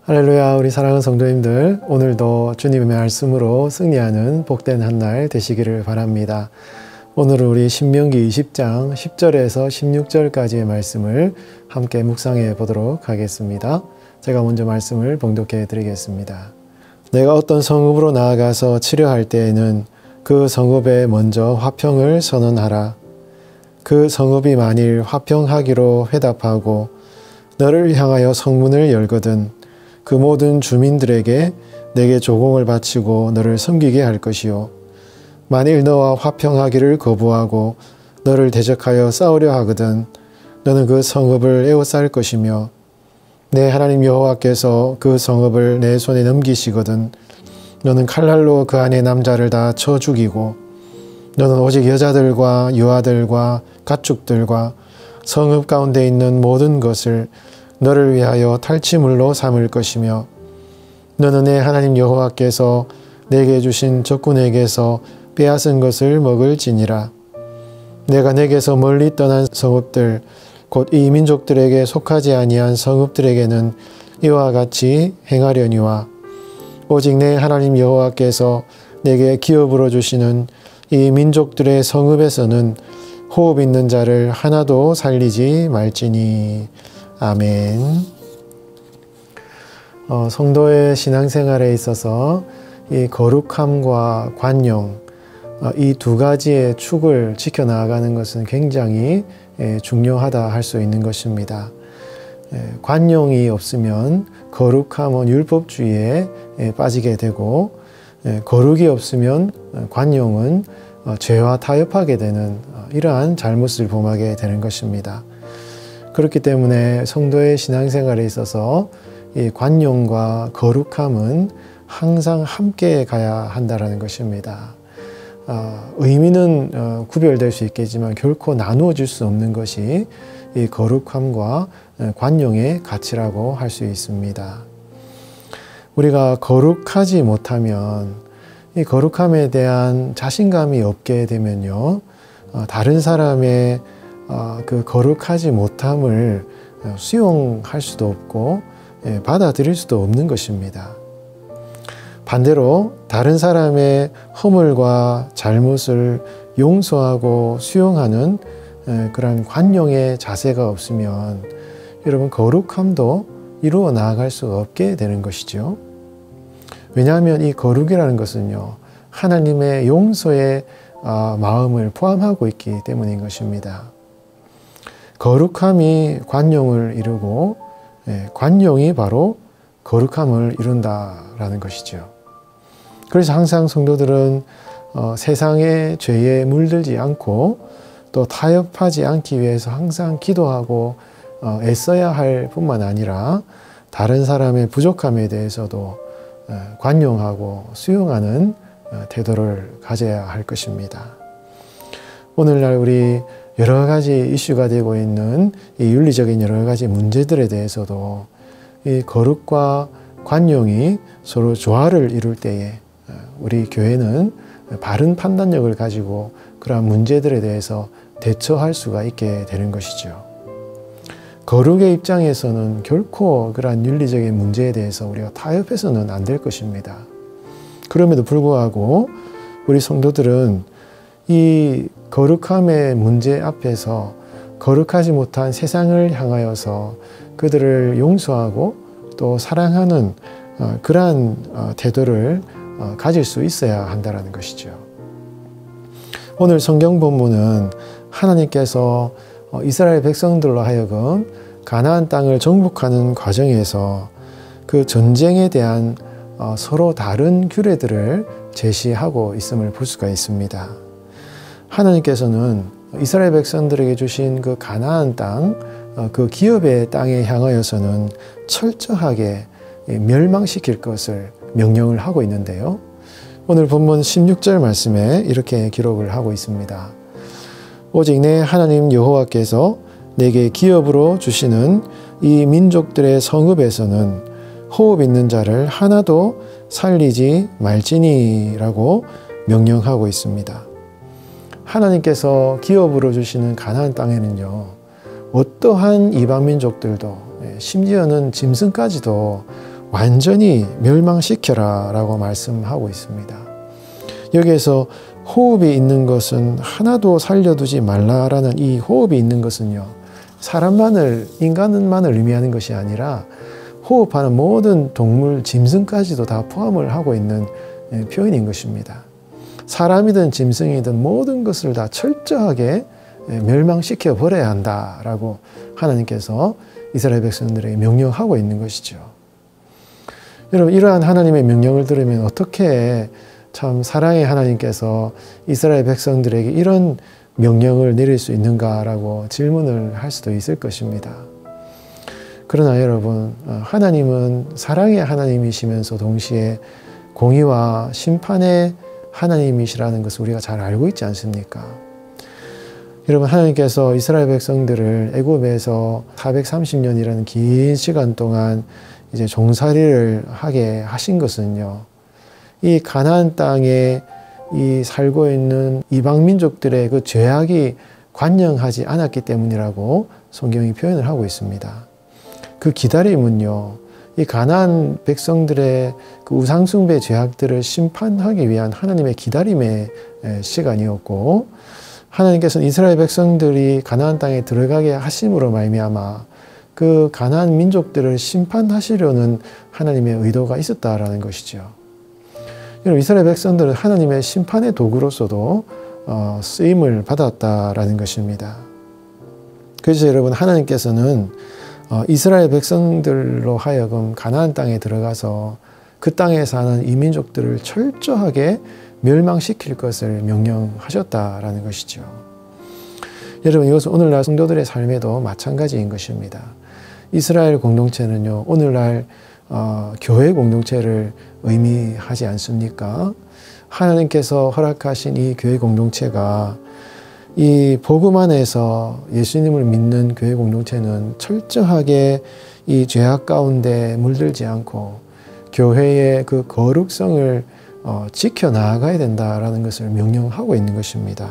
할렐루야, 우리 사랑하는 성도님들, 오늘도 주님의 말씀으로 승리하는 복된 한 날 되시기를 바랍니다. 오늘은 우리 신명기 20장 10절에서 16절까지의 말씀을 함께 묵상해 보도록 하겠습니다. 제가 먼저 말씀을 봉독해 드리겠습니다. 내가 어떤 성읍으로 나아가서 치려할 때에는 그 성읍에 먼저 화평을 선언하라. 그 성읍이 만일 화평하기로 회답하고 너를 향하여 성문을 열거든 그 모든 주민들에게 내게 조공을 바치고 너를 섬기게 할 것이요. 만일 너와 화평하기를 거부하고 너를 대적하여 싸우려 하거든 너는 그 성읍을 에워쌀 것이며 내 하나님 여호와께서 그 성읍을 내 손에 넘기시거든 너는 칼날로 그 안에 남자를 다 쳐 죽이고 너는 오직 여자들과 유아들과 가축들과 성읍 가운데 있는 모든 것을 너를 위하여 탈취물로 삼을 것이며 너는 내 하나님 여호와께서 내게 주신 적군에게서 빼앗은 것을 먹을지니라. 내가 내게서 멀리 떠난 성읍들 곧 이 민족들에게 속하지 아니한 성읍들에게는 이와 같이 행하려니와 오직 내 하나님 여호와께서 내게 기업으로 주시는 이 민족들의 성읍에서는 호흡 있는 자를 하나도 살리지 말지니. 아멘. 성도의 신앙생활에 있어서 이 거룩함과 관용, 이 두 가지의 축을 지켜나가는 것은 굉장히 중요하다 할 수 있는 것입니다. 관용이 없으면 거룩함은 율법주의에 빠지게 되고 거룩이 없으면 관용은 죄와 타협하게 되는 이러한 잘못을 범하게 되는 것입니다. 그렇기 때문에 성도의 신앙생활에 있어서 이 관용과 거룩함은 항상 함께 가야 한다는 것입니다. 의미는 구별될 수 있겠지만 결코 나누어질 수 없는 것이 이 거룩함과 관용의 가치라고 할 수 있습니다. 우리가 거룩하지 못하면 이 거룩함에 대한 자신감이 없게 되면요, 다른 사람의 그 거룩하지 못함을 수용할 수도 없고 받아들일 수도 없는 것입니다. 반대로 다른 사람의 허물과 잘못을 용서하고 수용하는 그런 관용의 자세가 없으면 여러분 거룩함도 이루어 나아갈 수 없게 되는 것이죠. 왜냐하면 이 거룩이라는 것은요, 하나님의 용서의 마음을 포함하고 있기 때문인 것입니다. 거룩함이 관용을 이루고 관용이 바로 거룩함을 이룬다라는 것이죠. 그래서 항상 성도들은 세상의 죄에 물들지 않고 또 타협하지 않기 위해서 항상 기도하고 애써야 할 뿐만 아니라 다른 사람의 부족함에 대해서도 관용하고 수용하는 태도를 가져야 할 것입니다. 오늘날 우리 여러 가지 이슈가 되고 있는 이 윤리적인 여러 가지 문제들에 대해서도 이 거룩과 관용이 서로 조화를 이룰 때에 우리 교회는 바른 판단력을 가지고 그러한 문제들에 대해서 대처할 수가 있게 되는 것이죠. 거룩의 입장에서는 결코 그러한 윤리적인 문제에 대해서 우리가 타협해서는 안 될 것입니다. 그럼에도 불구하고 우리 성도들은 이 거룩함의 문제 앞에서 거룩하지 못한 세상을 향하여서 그들을 용서하고 또 사랑하는 그러한 태도를 가질 수 있어야 한다는 것이죠. 오늘 성경 본문은 하나님께서 이스라엘 백성들로 하여금 가나안 땅을 정복하는 과정에서 그 전쟁에 대한 서로 다른 규례들을 제시하고 있음을 볼 수가 있습니다. 하나님께서는 이스라엘 백성들에게 주신 그 가나안 땅, 그 기업의 땅에 향하여서는 철저하게 멸망시킬 것을 명령을 하고 있는데요. 오늘 본문 16절 말씀에 이렇게 기록을 하고 있습니다. 오직 내 하나님 여호와께서 내게 기업으로 주시는 이 민족들의 성읍에서는 호흡 있는 자를 하나도 살리지 말지니라고 명령하고 있습니다. 하나님께서 기업으로 주시는 가나안 땅에는요, 어떠한 이방 민족들도 심지어는 짐승까지도 완전히 멸망시켜라 라고 말씀하고 있습니다. 여기에서 호흡이 있는 것은 하나도 살려두지 말라라는 이 호흡이 있는 것은요, 사람만을, 인간만을 의미하는 것이 아니라 호흡하는 모든 동물, 짐승까지도 다 포함을 하고 있는 표현인 것입니다. 사람이든 짐승이든 모든 것을 다 철저하게 멸망시켜 버려야 한다라고 하나님께서 이스라엘 백성들에게 명령하고 있는 것이죠. 여러분, 이러한 하나님의 명령을 들으면 어떻게 참 사랑의 하나님께서 이스라엘 백성들에게 이런 명령을 내릴 수 있는가라고 질문을 할 수도 있을 것입니다. 그러나 여러분, 하나님은 사랑의 하나님이시면서 동시에 공의와 심판의 하나님이시라는 것을 우리가 잘 알고 있지 않습니까? 여러분, 하나님께서 이스라엘 백성들을 애굽에서 430년이라는 긴 시간 동안 이제 종살이를 하게 하신 것은요, 이 가나안 땅에 이 살고 있는 이방 민족들의 그 죄악이 관영하지 않았기 때문이라고 성경이 표현을 하고 있습니다. 그 기다림은요, 이 가나안 백성들의 그 우상숭배 죄악들을 심판하기 위한 하나님의 기다림의 시간이었고, 하나님께서는 이스라엘 백성들이 가나안 땅에 들어가게 하심으로 말미암아 그 가나안 민족들을 심판하시려는 하나님의 의도가 있었다라는 것이죠. 여러분, 이스라엘 백성들은 하나님의 심판의 도구로서도 쓰임을 받았다라는 것입니다. 그래서 여러분, 하나님께서는 이스라엘 백성들로 하여금 가나안 땅에 들어가서 그 땅에 사는 이민족들을 철저하게 멸망시킬 것을 명령하셨다라는 것이죠. 여러분, 이것은 오늘날 성도들의 삶에도 마찬가지인 것입니다. 이스라엘 공동체는요, 오늘날 교회 공동체를 의미하지 않습니까? 하나님께서 허락하신 이 교회 공동체가 이 복음 안에서 예수님을 믿는 교회 공동체는 철저하게 이 죄악 가운데 물들지 않고 교회의 그 거룩성을 지켜나가야 된다라는 것을 명령하고 있는 것입니다.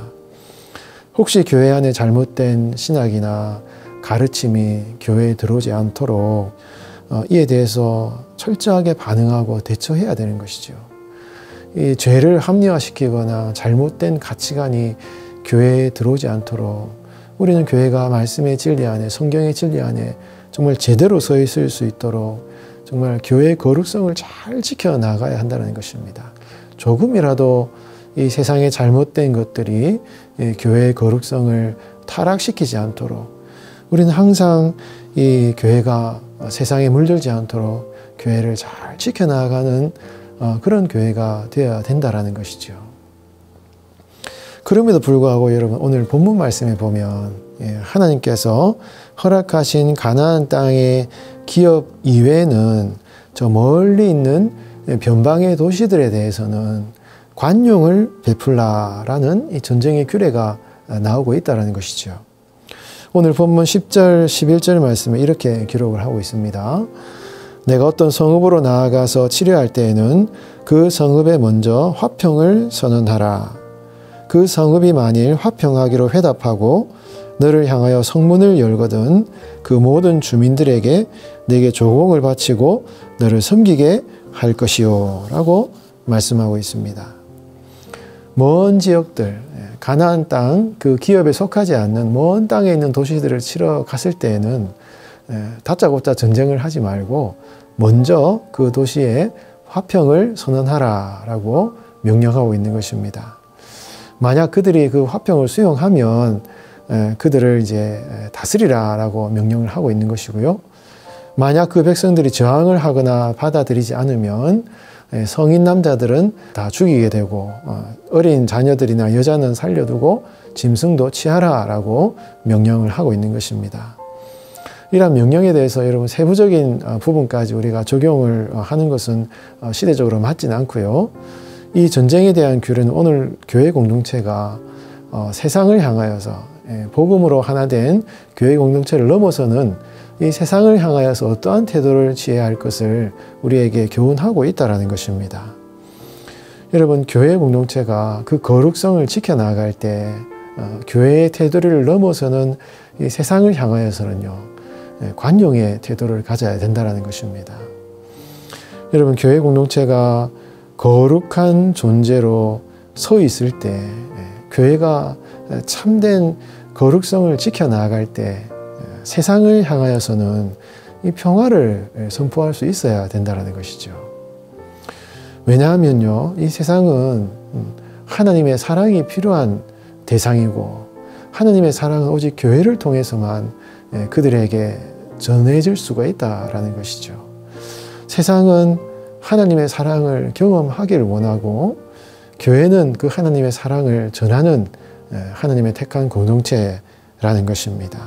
혹시 교회 안에 잘못된 신학이나 가르침이 교회에 들어오지 않도록 이에 대해서 철저하게 반응하고 대처해야 되는 것이죠. 이 죄를 합리화시키거나 잘못된 가치관이 교회에 들어오지 않도록 우리는 교회가 말씀의 진리 안에, 성경의 진리 안에 정말 제대로 서 있을 수 있도록 정말 교회의 거룩성을 잘 지켜나가야 한다는 것입니다. 조금이라도 이 세상의 잘못된 것들이 교회의 거룩성을 타락시키지 않도록 우리는 항상 이 교회가 세상에 물들지 않도록 교회를 잘 지켜나가는 그런 교회가 되어야 된다는 것이죠. 그럼에도 불구하고 여러분, 오늘 본문 말씀에 보면 하나님께서 허락하신 가나안 땅의 기업 이외에는 저 멀리 있는 변방의 도시들에 대해서는 관용을 베풀라라는 이 전쟁의 규례가 나오고 있다는 것이죠. 오늘 본문 10절, 11절 말씀에 이렇게 기록을 하고 있습니다. 내가 어떤 성읍으로 나아가서 치료할 때에는 그 성읍에 먼저 화평을 선언하라. 그 성읍이 만일 화평하기로 회답하고 너를 향하여 성문을 열거든 그 모든 주민들에게 내게 조공을 바치고 너를 섬기게 할 것이요 라고 말씀하고 있습니다. 먼 지역들, 가나안 땅, 그 기업에 속하지 않는 먼 땅에 있는 도시들을 치러 갔을 때에는 다짜고짜 전쟁을 하지 말고 먼저 그 도시에 화평을 선언하라 라고 명령하고 있는 것입니다. 만약 그들이 그 화평을 수용하면 그들을 이제 다스리라 라고 명령을 하고 있는 것이고요. 만약 그 백성들이 저항을 하거나 받아들이지 않으면 성인 남자들은 다 죽이게 되고 어린 자녀들이나 여자는 살려두고 짐승도 취하라 라고 명령을 하고 있는 것입니다. 이러한 명령에 대해서 여러분 세부적인 부분까지 우리가 적용을 하는 것은 시대적으로 맞지는 않고요. 이 전쟁에 대한 규례는 오늘 교회 공동체가 세상을 향하여서 복음으로 하나 된 교회 공동체를 넘어서는 이 세상을 향하여서 어떠한 태도를 취해야 할 것을 우리에게 교훈하고 있다는 것입니다. 여러분, 교회 공동체가 그 거룩성을 지켜나갈 때 교회의 태도를 넘어서는 이 세상을 향하여서는요, 관용의 태도를 가져야 된다는 것입니다. 여러분, 교회 공동체가 거룩한 존재로 서 있을 때, 교회가 참된 거룩성을 지켜나갈 때 세상을 향하여서는 이 평화를 선포할 수 있어야 된다는 것이죠. 왜냐하면요, 이 세상은 하나님의 사랑이 필요한 대상이고, 하나님의 사랑은 오직 교회를 통해서만 그들에게 전해질 수가 있다라는 것이죠. 세상은 하나님의 사랑을 경험하기를 원하고, 교회는 그 하나님의 사랑을 전하는 하나님의 택한 공동체라는 것입니다.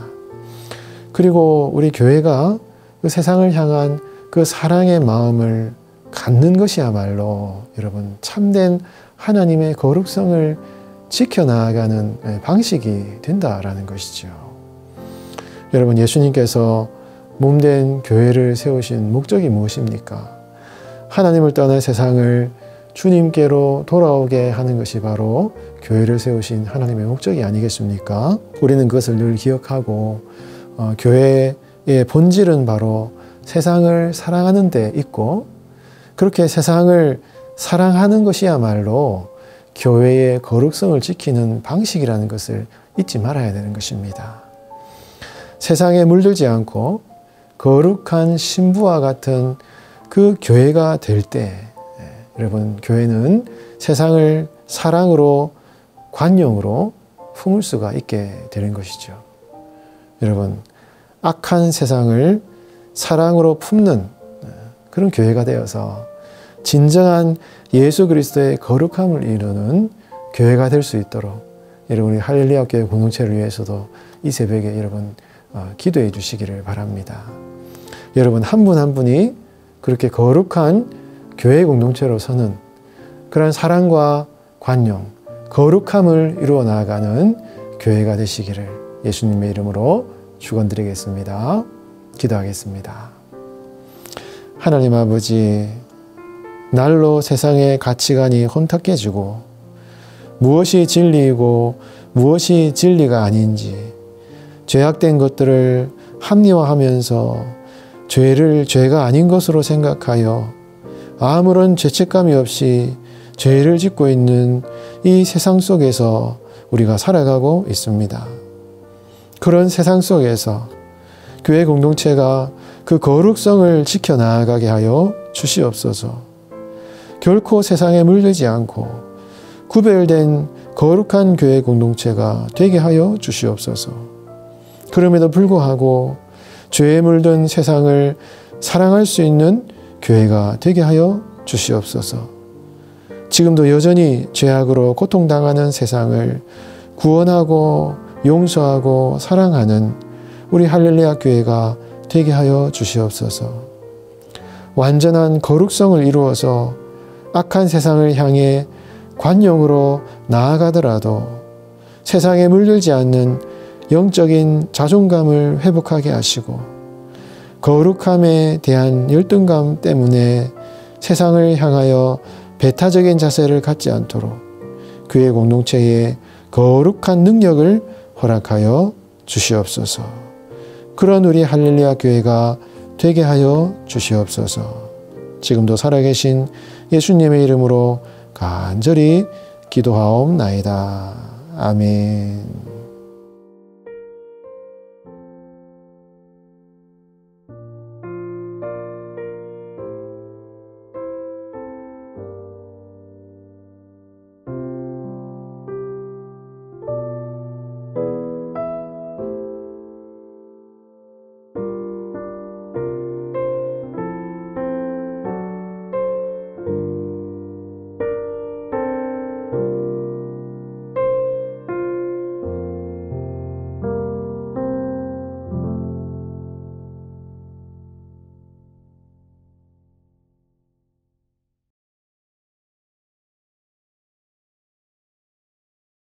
그리고 우리 교회가 그 세상을 향한 그 사랑의 마음을 갖는 것이야말로 여러분, 참된 하나님의 거룩성을 지켜나가는 방식이 된다라는 것이죠. 여러분, 예수님께서 몸된 교회를 세우신 목적이 무엇입니까? 하나님을 떠난 세상을 주님께로 돌아오게 하는 것이 바로 교회를 세우신 하나님의 목적이 아니겠습니까? 우리는 그것을 늘 기억하고 교회의 본질은 바로 세상을 사랑하는 데 있고, 그렇게 세상을 사랑하는 것이야말로 교회의 거룩성을 지키는 방식이라는 것을 잊지 말아야 되는 것입니다. 세상에 물들지 않고 거룩한 신부와 같은 그 교회가 될 때, 여러분, 교회는 세상을 사랑으로, 관용으로 품을 수가 있게 되는 것이죠. 여러분, 악한 세상을 사랑으로 품는 그런 교회가 되어서 진정한 예수 그리스도의 거룩함을 이루는 교회가 될 수 있도록 여러분, 우리 할렐루야 교회 공동체를 위해서도 이 새벽에 여러분 기도해 주시기를 바랍니다. 여러분, 한 분 한 분이 그렇게 거룩한 교회 공동체로 서는 그런 사랑과 관용, 거룩함을 이루어 나아가는 교회가 되시기를 예수님의 이름으로 축원드리겠습니다. 기도하겠습니다. 하나님 아버지, 날로 세상의 가치관이 혼탁해지고 무엇이 진리이고 무엇이 진리가 아닌지, 죄악된 것들을 합리화하면서 죄를 죄가 아닌 것으로 생각하여 아무런 죄책감이 없이 죄를 짓고 있는 이 세상 속에서 우리가 살아가고 있습니다. 그런 세상 속에서 교회 공동체가 그 거룩성을 지켜나가게 하여 주시옵소서. 결코 세상에 물들지 않고 구별된 거룩한 교회 공동체가 되게 하여 주시옵소서. 그럼에도 불구하고 죄에 물든 세상을 사랑할 수 있는 교회가 되게 하여 주시옵소서. 지금도 여전히 죄악으로 고통당하는 세상을 구원하고 용서하고 사랑하는 우리 할렐루야 교회가 되게 하여 주시옵소서. 완전한 거룩성을 이루어서 악한 세상을 향해 관용으로 나아가더라도 세상에 물들지 않는 영적인 자존감을 회복하게 하시고, 거룩함에 대한 열등감 때문에 세상을 향하여 배타적인 자세를 갖지 않도록 교회 공동체에 거룩한 능력을 허락하여 주시옵소서. 그런 우리 할렐루야 교회가 되게 하여 주시옵소서. 지금도 살아계신 예수님의 이름으로 간절히 기도하옵나이다. 아멘.